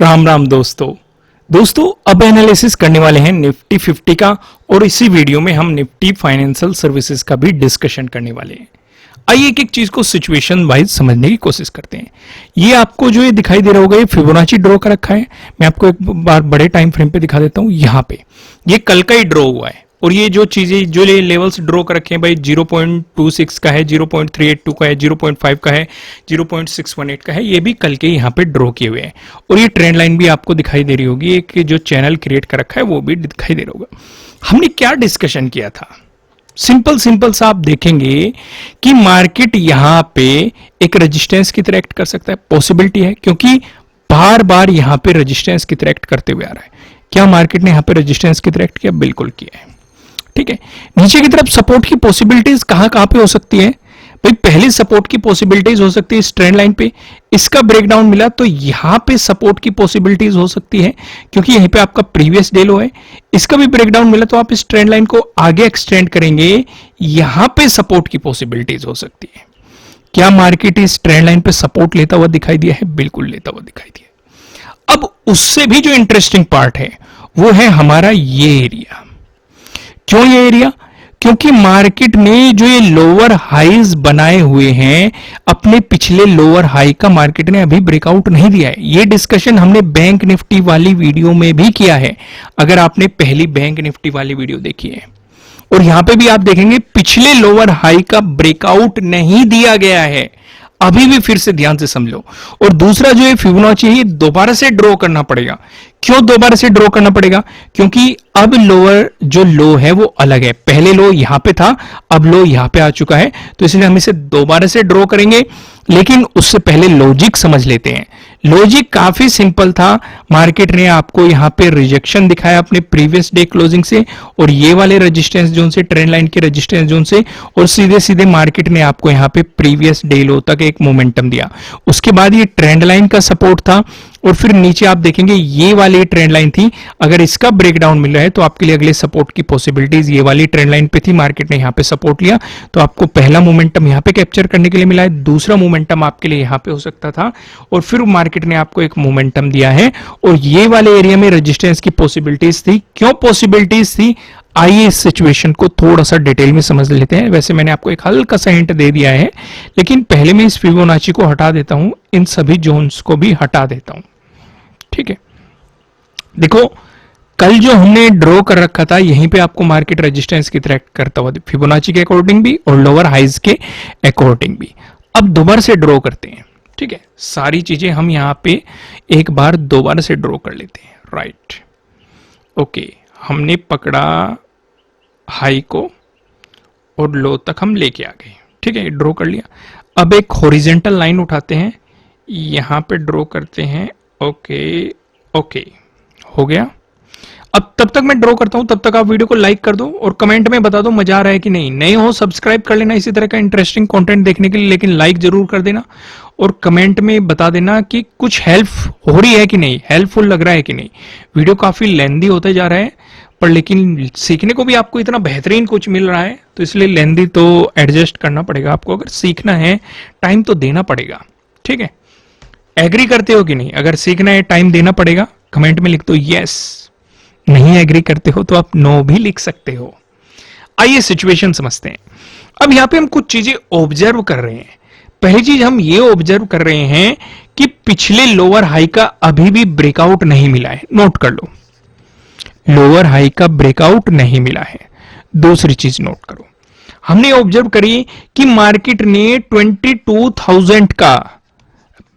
राम राम दोस्तों अब एनालिसिस करने वाले हैं निफ्टी 50 का और इसी वीडियो में हम निफ्टी फाइनेंशियल सर्विसेज का भी डिस्कशन करने वाले हैं। आइए एक एक चीज को सिचुएशन वाइज समझने की कोशिश करते हैं। ये आपको जो ये दिखाई दे रहा होगा ये फिबोनाची ड्रॉ का रखा है। मैं आपको एक बार बड़े टाइम फ्रेम पे दिखा देता हूं। यहाँ पे ये कल का ही ड्रॉ हुआ है और ये जो चीजें जो लेवल्स ड्रॉ कर रखे हैं भाई 0.26 का है, 0.382 का है, 0.5 का है, 0.618 का है, ये भी कल के यहाँ पे ड्रॉ किए हुए हैं। और ये ट्रेंड लाइन भी आपको दिखाई दे रही होगी, एक जो चैनल क्रिएट कर रखा है वो भी दिखाई दे रहा होगा। हमने क्या डिस्कशन किया था? सिंपल सा आप देखेंगे कि मार्केट यहां पे एक रेजिस्टेंस की तरह एक्ट कर सकता है, पॉसिबिलिटी है, क्योंकि बार बार यहां पे रेजिस्टेंस की तरह एक्ट करते हुए आ रहा है। क्या मार्केट ने यहां पे रेजिस्टेंस की तरह एक्ट किया? बिल्कुल किया है। ठीक है, नीचे की तरफ सपोर्ट की पॉसिबिलिटीज कहां पे हो सकती है भाई? पहले सपोर्ट की पॉसिबिलिटीज हो सकती है इस ट्रेंड लाइन पे, इसका ब्रेकडाउन मिला तो यहां पे सपोर्ट की पॉसिबिलिटीज हो सकती है क्योंकि यहीं पे आपका प्रीवियस डे लो है। इसका भी ब्रेकडाउन मिला तो आप इस ट्रेंड लाइन को आगे एक्सटेंड करेंगे, यहां पे सपोर्ट की पॉसिबिलिटीज हो सकती है। क्या मार्केट इस ट्रेंड लाइन पे सपोर्ट लेता हुआ दिखाई दिया है? बिल्कुल लेता हुआ दिखाई दिया। अब उससे भी जो इंटरेस्टिंग पार्ट है वो है हमारा ये एरिया। क्यों ये एरिया? क्योंकि मार्केट ने जो ये लोअर हाईज बनाए हुए हैं, अपने पिछले लोअर हाई का मार्केट ने अभी ब्रेकआउट नहीं दिया है। ये डिस्कशन हमने बैंक निफ्टी वाली वीडियो में भी किया है, अगर आपने पहली बैंक निफ्टी वाली वीडियो देखी है। और यहां पे भी आप देखेंगे पिछले लोअर हाई का ब्रेकआउट नहीं दिया गया है। अभी भी फिर से ध्यान से समझो। और दूसरा जो ये फिबोनाची है, ये दोबारा से ड्रॉ करना पड़ेगा। क्यों दोबारा से ड्रॉ करना पड़ेगा? क्योंकि अब लोअर जो लो है वो अलग है। पहले लो यहां पे था, अब लो यहां पे आ चुका है, तो इसलिए हम इसे दोबारा से ड्रॉ करेंगे। लेकिन उससे पहले लॉजिक समझ लेते हैं। लॉजिक काफी सिंपल था। मार्केट ने आपको यहां पे रिजेक्शन दिखाया अपने प्रीवियस डे क्लोजिंग से और ये वाले रेजिस्टेंस जोन से, ट्रेंड लाइन के रेजिस्टेंस जोन से, और सीधे सीधे मार्केट ने आपको यहां पे प्रीवियस डे लो तक एक मोमेंटम दिया। उसके बाद ये ट्रेंड लाइन का सपोर्ट था और फिर नीचे आप देखेंगे ये वाली ट्रेंड लाइन थी। अगर इसका ब्रेकडाउन मिल रहा है तो आपके लिए अगले सपोर्ट की पॉसिबिलिटीज ये वाली ट्रेंड लाइन पे थी। मार्केट ने यहां पे सपोर्ट लिया तो आपको पहला मोमेंटम यहां पे कैप्चर करने के लिए मिला है, दूसरा मोमेंटम आपके लिए यहां पे हो सकता था, और फिर मार्केट ने आपको एक मोमेंटम दिया है। और ये वाले एरिया में रेजिस्टेंस की पॉसिबिलिटीज थी। क्यों पॉसिबिलिटीज थी? आइए इस सिचुएशन को थोड़ा सा डिटेल में समझ लेते हैं। वैसे मैंने आपको एक हल्का सा हिंट दे दिया है, लेकिन पहले मैं इस फिबोनाची को हटा देता हूं, इन सभी जोन्स को भी हटा देता हूं। ठीक है, देखो कल जो हमने ड्रॉ कर रखा था यहीं पे आपको मार्केट रेजिस्टेंस की तरह करता हुआ फिबोनाची के अकॉर्डिंग भी और लोअर हाइज के अकॉर्डिंग भी। अब दोबारा से ड्रॉ करते हैं। ठीक है, सारी चीजें हम यहां पे एक बार दोबारा से ड्रॉ कर लेते हैं। राइट, ओके, हमने पकड़ा हाई को और लो तक हम लेके आ गए। ठीक है, ड्रॉ कर लिया। अब एक हॉरिजेंटल लाइन उठाते हैं, यहां पे ड्रॉ करते हैं। ओके, हो गया। अब तब तक मैं ड्रॉ करता हूं, तब तक आप वीडियो को लाइक कर दो और कमेंट में बता दो मजा आ रहा है कि नहीं। नए हो सब्सक्राइब कर लेना इसी तरह का इंटरेस्टिंग कंटेंट देखने के लिए, लेकिन लाइक जरूर कर देना और कमेंट में बता देना कि कुछ हेल्प हो रही है कि नहीं, हेल्पफुल लग रहा है कि नहीं। वीडियो काफी लेंदी होते जा रहा है पर लेकिन सीखने को भी आपको इतना बेहतरीन कुछ मिल रहा है, तो इसलिए लेंदी तो एडजस्ट करना पड़ेगा आपको। अगर सीखना है टाइम तो देना पड़ेगा। ठीक है, एग्री करते हो कि नहीं? अगर सीखना है टाइम देना पड़ेगा, कमेंट में लिख दो यस। नहीं एग्री करते हो तो आप नो भी लिख सकते हो। आइए सिचुएशन समझते हैं। अब यहां पे हम कुछ चीजें ऑब्जर्व कर रहे हैं। पहली चीज हम ये ऑब्जर्व कर रहे हैं कि पिछले लोअर हाई का अभी भी ब्रेकआउट नहीं मिला है। नोट कर लो, लोअर हाई का ब्रेकआउट नहीं मिला है। दूसरी चीज नोट करो, हमने ऑब्जर्व करी कि मार्केट ने 22,000 का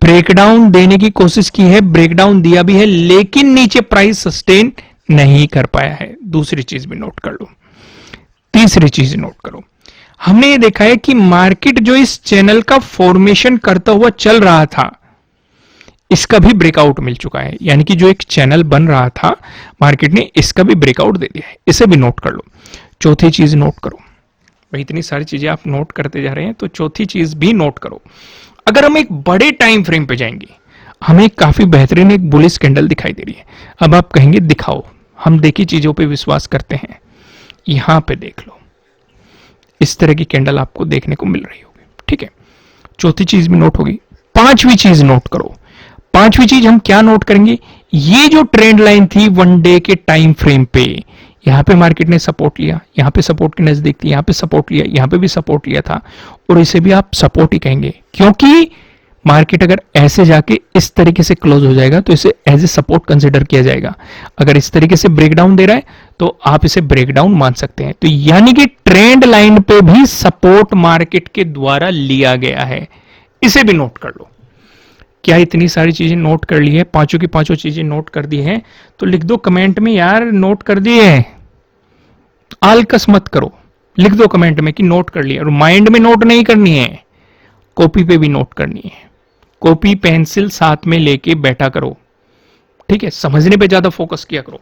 ब्रेकडाउन देने की कोशिश की है, ब्रेकडाउन दिया भी है, लेकिन नीचे प्राइस सस्टेन नहीं कर पाया है। दूसरी चीज भी नोट कर लो। तीसरी चीज नोट करो, हमने ये देखा है कि मार्केट जो इस चैनल का फॉर्मेशन करता हुआ चल रहा था, इसका भी ब्रेकआउट मिल चुका है। यानी कि जो एक चैनल बन रहा था मार्केट ने इसका भी ब्रेकआउट दे दिया है। इसे भी नोट कर लो। चौथी चीज नोट करो भाई, इतनी सारी चीजें आप नोट करते जा रहे हैं तो चौथी चीज भी नोट करो। अगर हम एक बड़े टाइम फ्रेम पे जाएंगे, हमें काफी बेहतरीन एक बुलिश कैंडल दिखाई दे रही है। अब आप कहेंगे दिखाओ, हम देखी चीजों पे विश्वास करते हैं। यहां पे देख लो, इस तरह की कैंडल आपको देखने को मिल रही होगी। ठीक है, चौथी चीज भी नोट होगी। पांचवी चीज नोट करो। पांचवी चीज हम क्या नोट करेंगे? ये जो ट्रेंड लाइन थी वन डे के टाइम फ्रेम पे, यहां पे मार्केट ने सपोर्ट लिया, यहां पे सपोर्ट के नजदीक थी, यहां पे सपोर्ट लिया, यहां पे भी सपोर्ट लिया था, और इसे भी आप सपोर्ट ही कहेंगे, क्योंकि मार्केट अगर ऐसे जाके इस तरीके से क्लोज हो जाएगा तो इसे एज ए सपोर्ट कंसिडर किया जाएगा। अगर इस तरीके से ब्रेकडाउन दे रहा है तो आप इसे ब्रेकडाउन मान सकते हैं। तो यानी कि ट्रेंड लाइन पे भी सपोर्ट मार्केट के द्वारा लिया गया है, इसे भी नोट कर लो। क्या इतनी सारी चीजें नोट कर ली है, पांचों की पांचों चीजें नोट कर दी हैं? तो लिख दो कमेंट में यार नोट कर दिए है, आलकस मत करो, लिख दो कमेंट में कि नोट कर लिया। और माइंड में नोट नहीं करनी है, कॉपी पे भी नोट करनी है, कॉपी पेंसिल साथ में लेके बैठा करो, ठीक है? समझने पे ज्यादा फोकस किया करो,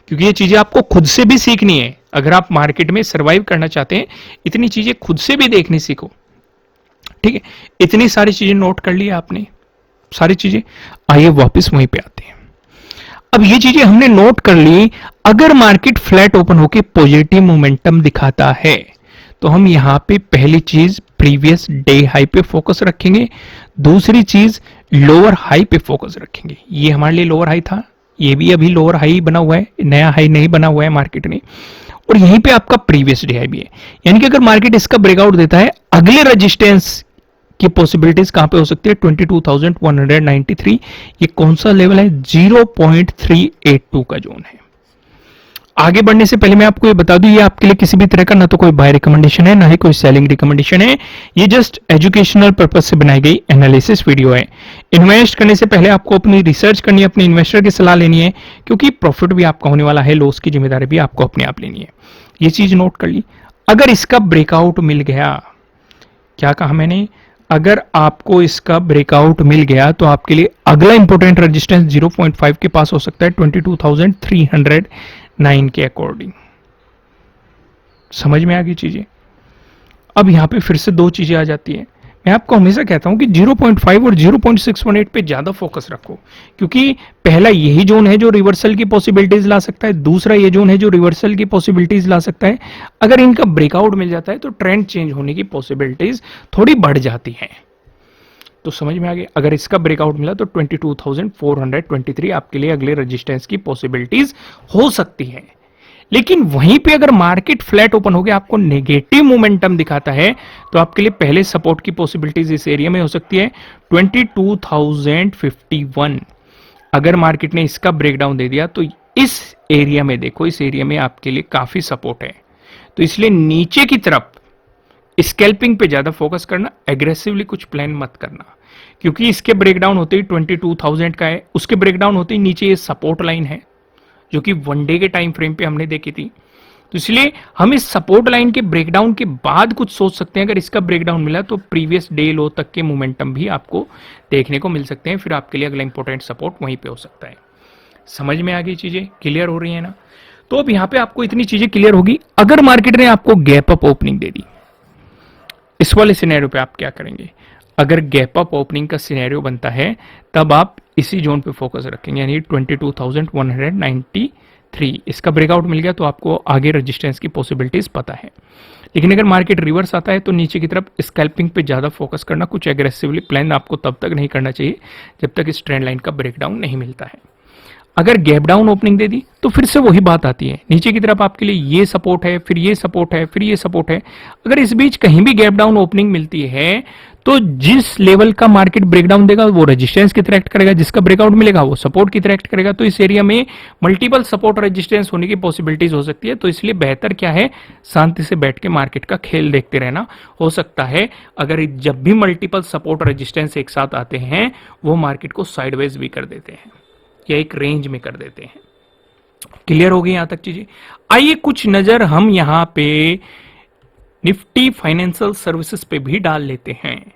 क्योंकि ये चीजें आपको खुद से भी सीखनी है। अगर आप मार्केट में सरवाइव करना चाहते हैं, इतनी चीजें खुद से भी देखनी सीखो, ठीक है? इतनी सारी चीजें नोट कर ली आपने, सारी चीजें। आइए वापस वहीं पे आते हैं। अब ये चीजें हमने नोट कर ली। अगर मार्केट फ्लैट ओपन होकर पॉजिटिव मोमेंटम दिखाता है तो हम यहां पे पहली चीज प्रीवियस डे हाई पे फोकस रखेंगे, दूसरी चीज लोअर हाई पे फोकस रखेंगे। ये हमारे लिए लोअर हाई था, ये भी अभी लोअर हाई बना हुआ है, नया हाई नहीं बना हुआ है मार्केट में, और यहीं पे आपका प्रीवियस डे हाई भी है। यानी कि अगर मार्केट इसका ब्रेकआउट देता है, अगले रेजिस्टेंस की पॉसिबिलिटीज कहां पे हो सकती है? 22,193। ये कौन सा लेवल है? 0.382 का जोन है। आगे बढ़ने से पहले मैं आपको ये बता दूं, ये आपके लिए किसी भी तरह का ना तो कोई बाय रिकमेंडेशन है, ना ही कोई सेलिंग रिकमेंडेशन है। ये जस्ट एजुकेशनल पर्पज से बनाई गई एनालिसिस वीडियो है। इन्वेस्ट करने से पहले आपको अपनी रिसर्च करनी है, अपने इन्वेस्टर की सलाह लेनी है, क्योंकि प्रॉफिट भी आपका होने वाला है, लॉस की जिम्मेदारी भी आपको अपने आप लेनी है। ये चीज नोट कर ली। अगर इसका ब्रेकआउट मिल गया, क्या कहा मैंने? अगर आपको इसका ब्रेकआउट मिल गया तो आपके लिए अगला इंपॉर्टेंट रेजिस्टेंस 0.5 के पास हो सकता है, 22,309 के अकॉर्डिंग। समझ में आ गई चीजें? अब यहां पे फिर से दो चीजें आ जाती है। मैं आपको हमेशा कहता हूं कि 0.5 और 0.618 पे ज्यादा फोकस रखो, क्योंकि पहला यही जोन है जो रिवर्सल की पॉसिबिलिटीज ला सकता है, दूसरा ये जोन है जो रिवर्सल की पॉसिबिलिटीज ला सकता है। अगर इनका ब्रेकआउट मिल जाता है तो ट्रेंड चेंज होने की पॉसिबिलिटीज थोड़ी बढ़ जाती हैं। तो समझ में आ गया? अगर इसका ब्रेकआउट मिला तो 22,423 आपके लिए अगले रेजिस्टेंस की पॉसिबिलिटीज हो सकती है। लेकिन वहीं पे अगर मार्केट फ्लैट ओपन हो गया, आपको नेगेटिव मोमेंटम दिखाता है, तो आपके लिए पहले सपोर्ट की पॉसिबिलिटीज इस एरिया में हो सकती है 22,051। अगर मार्केट ने इसका ब्रेकडाउन दे दिया तो इस एरिया में देखो, इस एरिया में आपके लिए काफी सपोर्ट है। तो इसलिए नीचे की तरफ स्कैल्पिंग पे ज्यादा फोकस करना, एग्रेसिवली कुछ प्लान मत करना, क्योंकि इसके ब्रेकडाउन होते ही 22,000 का है, उसके ब्रेकडाउन होते ही नीचे ये सपोर्ट लाइन है जो कि वन डे के टाइम फ्रेम पे हमने देखी थी। तो इसलिए हम इस सपोर्ट लाइन के ब्रेकडाउन के बाद कुछ सोच सकते हैं। अगर इसका ब्रेकडाउन मिला तो प्रीवियस डे लो तक के मोमेंटम भी आपको देखने को मिल सकते हैं, फिर आपके लिए अगला इंपॉर्टेंट सपोर्ट वहीं पे हो सकता है। समझ में आ गई चीजें? क्लियर हो रही है ना? तो अब यहां पे आपको इतनी चीजें क्लियर होगी। अगर मार्केट ने आपको गैप अप ओपनिंग दे दी, इस वाले सिनेरियो पे आप क्या करेंगे? अगर गैप अप ओपनिंग का सिनेरियो बनता है तब आप इसी जोन पे फोकस रखेंगे, यानी 22,193। इसका ब्रेकआउट मिल गया तो आपको आगे रेजिस्टेंस की पॉसिबिलिटीज पता है। लेकिन अगर मार्केट रिवर्स आता है तो नीचे की तरफ स्कैल्पिंग पे ज्यादा फोकस करना, कुछ एग्रेसिवली प्लान आपको तब तक नहीं करना चाहिए जब तक इस ट्रेंड लाइन का ब्रेकडाउन नहीं मिलता है। अगर गैप डाउन ओपनिंग दे दी तो फिर से वही बात आती है, नीचे की तरफ आपके लिए ये सपोर्ट है, फिर ये सपोर्ट है, फिर ये सपोर्ट है। अगर इस बीच कहीं भी गैप डाउन ओपनिंग मिलती है तो जिस लेवल का मार्केट ब्रेकडाउन देगा वो रेजिस्टेंस की तरह एक्ट करेगा, जिसका ब्रेकआउट मिलेगा वो सपोर्ट की तरह एक्ट करेगा। तो इस एरिया में मल्टीपल सपोर्ट रेजिस्टेंस होने की पॉसिबिलिटीज हो सकती है। तो इसलिए बेहतर क्या है, शांति से बैठ के मार्केट का खेल देखते रहना। हो सकता है अगर जब भी मल्टीपल सपोर्ट रेजिस्टेंस एक साथ आते हैं वो मार्केट को साइडवेज भी कर देते हैं या एक रेंज में कर देते हैं। क्लियर हो गई यहां तक चीजें? आइए कुछ नजर हम यहां पे निफ्टी फाइनेंशियल सर्विसेज पे भी डाल लेते हैं।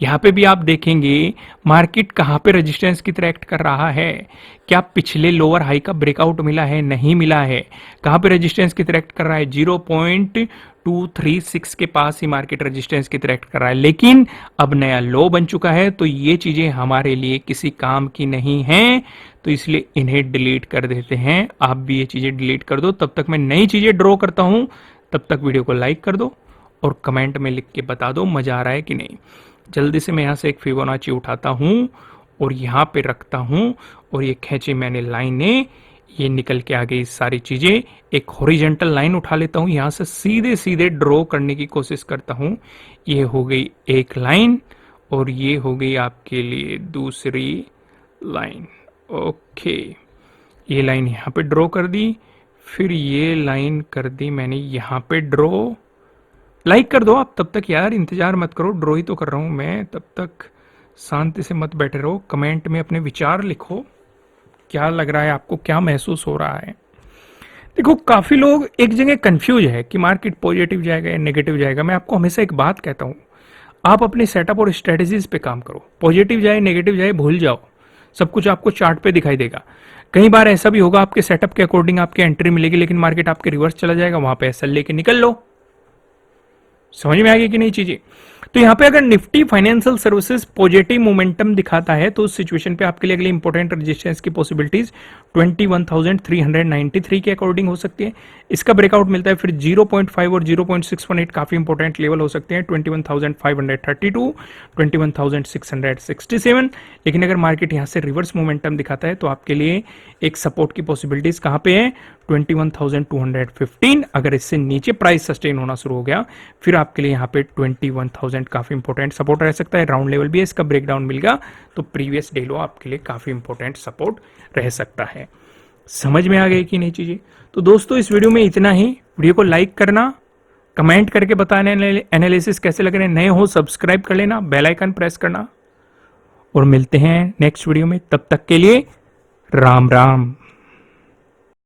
यहां पे भी आप देखेंगे मार्केट कहां पे रेजिस्टेंस की तरह एक्ट कर रहा है। क्या पिछले लोअर हाई का ब्रेकआउट मिला है? नहीं मिला है। कहां पे रेजिस्टेंस की तरह एक्ट कर रहा है? 0.236 के पास ही मार्केट रेजिस्टेंस की तरह एक्ट कर रहा है, लेकिन अब नया लो बन चुका है। तो ये चीजें हमारे लिए किसी काम की नहीं है, तो इसलिए इन्हें डिलीट कर देते हैं। आप भी ये चीजें डिलीट कर दो। तब तक मैं नई चीजें ड्रॉ करता हूं, तब तक वीडियो को लाइक कर दो और कमेंट में लिख के बता दो मजा आ रहा है कि नहीं। जल्दी से मैं यहां से एक फिबोनाची उठाता हूं और यहां पे रखता हूं और ये खींची मैंने लाइनें, ये निकल के आ गई सारी चीजें। एक हॉरिजॉन्टल लाइन उठा लेता हूं, यहां से सीधे सीधे ड्रॉ करने की कोशिश करता हूं। ये हो गई एक लाइन और ये हो गई आपके लिए दूसरी लाइन। ओके, ये लाइन यहां पे ड्रॉ कर दी, फिर ये लाइन कर दी मैंने यहां पे ड्रॉ। लाइक कर दो आप तब तक यार, इंतजार मत करो, ड्रॉ ही तो कर रहा हूं मैं, तब तक शांति से मत बैठे रहो। कमेंट में अपने विचार लिखो, क्या लग रहा है आपको, क्या महसूस हो रहा है। देखो काफी लोग एक जगह कंफ्यूज है कि मार्केट पॉजिटिव जाएगा या नेगेटिव जाएगा। मैं आपको हमेशा एक बात कहता हूं, आप अपने सेटअप और स्ट्रेटेजीज पे काम करो। पॉजिटिव जाए नेगेटिव जाए भूल जाओ, सब कुछ आपको चार्ट पे दिखाई देगा। कई बार ऐसा भी होगा आपके सेटअप के अकॉर्डिंग आपकी एंट्री मिलेगी, लेकिन मार्केट आपके रिवर्स चला जाएगा, वहां पे एसएल लेके निकल लो। समझ में आ गई कि नहीं चीजें। तो यहां पे अगर Nifty financial services positive momentum दिखाता है तो उस सिचुएशन पे आपके लिए अगली इंपॉर्टेंट रेजिस्टेंस की पॉसिबिलिटीज 21,393 के अकॉर्डिंग हो सकती है। इसका ब्रेकआउट मिलता है फिर 0.5 और 0.618 काफी इंपॉर्टेंट लेवल हो सकते हैं, 21,532, 21,667। लेकिन अगर मार्केट यहां से रिवर्स मोमेंटम दिखाता है तो आपके लिए एक सपोर्ट की पॉसिबिलिटीज कहां पे है, 21,215। अगर इससे नीचे प्राइस सस्टेन होना शुरू हो गया फिर आपके लिए यहाँ पे 21,000 काफी इंपॉर्टेंट सपोर्ट रह सकता है। राउंड लेवल भी है, इसका ब्रेकडाउन मिल गया तो प्रीवियस डे लो आपके लिए काफी इंपॉर्टेंट सपोर्ट रह सकता है। समझ में आ गई कि नहीं चीजें। तो दोस्तों इस वीडियो में इतना ही। वीडियो को लाइक करना, कमेंट करके बताना एनालिसिस कैसे लग रहे हैं, नए हो सब्सक्राइब कर लेना, बेल आइकन प्रेस करना और मिलते हैं नेक्स्ट वीडियो में। तब तक के लिए राम राम।